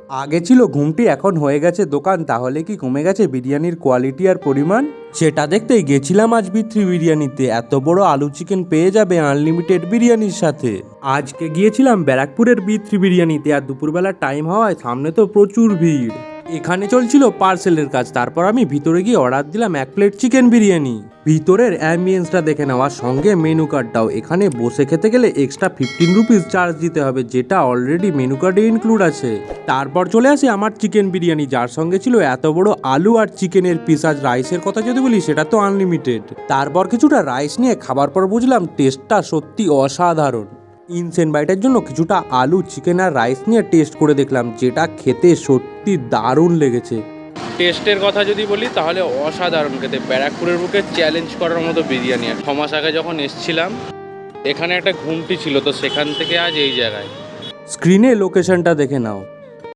আগে ছিল ঘুমটি, এখন হয়ে গেছে দোকান। তাহলে কি কমে গেছে বিরিয়ানির কোয়ালিটি আর পরিমাণ? সেটা দেখতেই গেছিলাম আজ বিথ্রি বিরিয়ানিতে। এত বড় আলু চিকেন পেয়ে যাবে আনলিমিটেড বিরিয়ানির সাথে। আজকে গিয়েছিলাম ব্যারাকপুরের বিথ্রি বিরিয়ানিতে, আর দুপুরবেলা টাইম হওয়ায় সামনে তো প্রচুর ভিড়। এখানে চলছিল পার্সেলের কাজ। তারপর আমি ভিতরে গিয়ে অর্ডার দিলাম 1 প্লেট চিকেন বিরিয়ানি। ভিতরের অ্যাম্বিয়েন্সটা দেখে নেওয়ার সঙ্গে মেনু কার্ডটাও। এখানে বসে খেতে গেলে এক্সট্রা 15 রুপিস চার্জ দিতে হবে, যেটা অলরেডি মেনু কার্ডে ইনক্লুড আছে। তারপর চলে আসে আমার চিকেন বিরিয়ানি, যার সঙ্গে ছিল এত বড় আলু আর চিকেনের পিস। আজ রাইসের কথা যদি বলি, সেটা তো আনলিমিটেড। তারপর কিছুটা রাইস নিয়ে খাবার পর বুঝলাম টেস্টটা সত্যি অসাধারণ। ইনসেন্ট বাইটের জন্য কিছুটা আলু, চিকেন আর রাইস নিয়ে টেস্ট করে দেখলাম, যেটা খেতে সত্যি দারুণ লেগেছে। টেস্টের কথা যদি বলি তাহলে অসাধারণ খেতে। ব্যারাকপুরের বুকে চ্যালেঞ্জ করার মতো বিরিয়ানি। আর 6 মাস আগে যখন এসছিলাম এখানে একটা ঘুমটি ছিল, তো সেখান থেকে আজ এই জায়গায়। স্ক্রিনে লোকেশনটা দেখে নাও।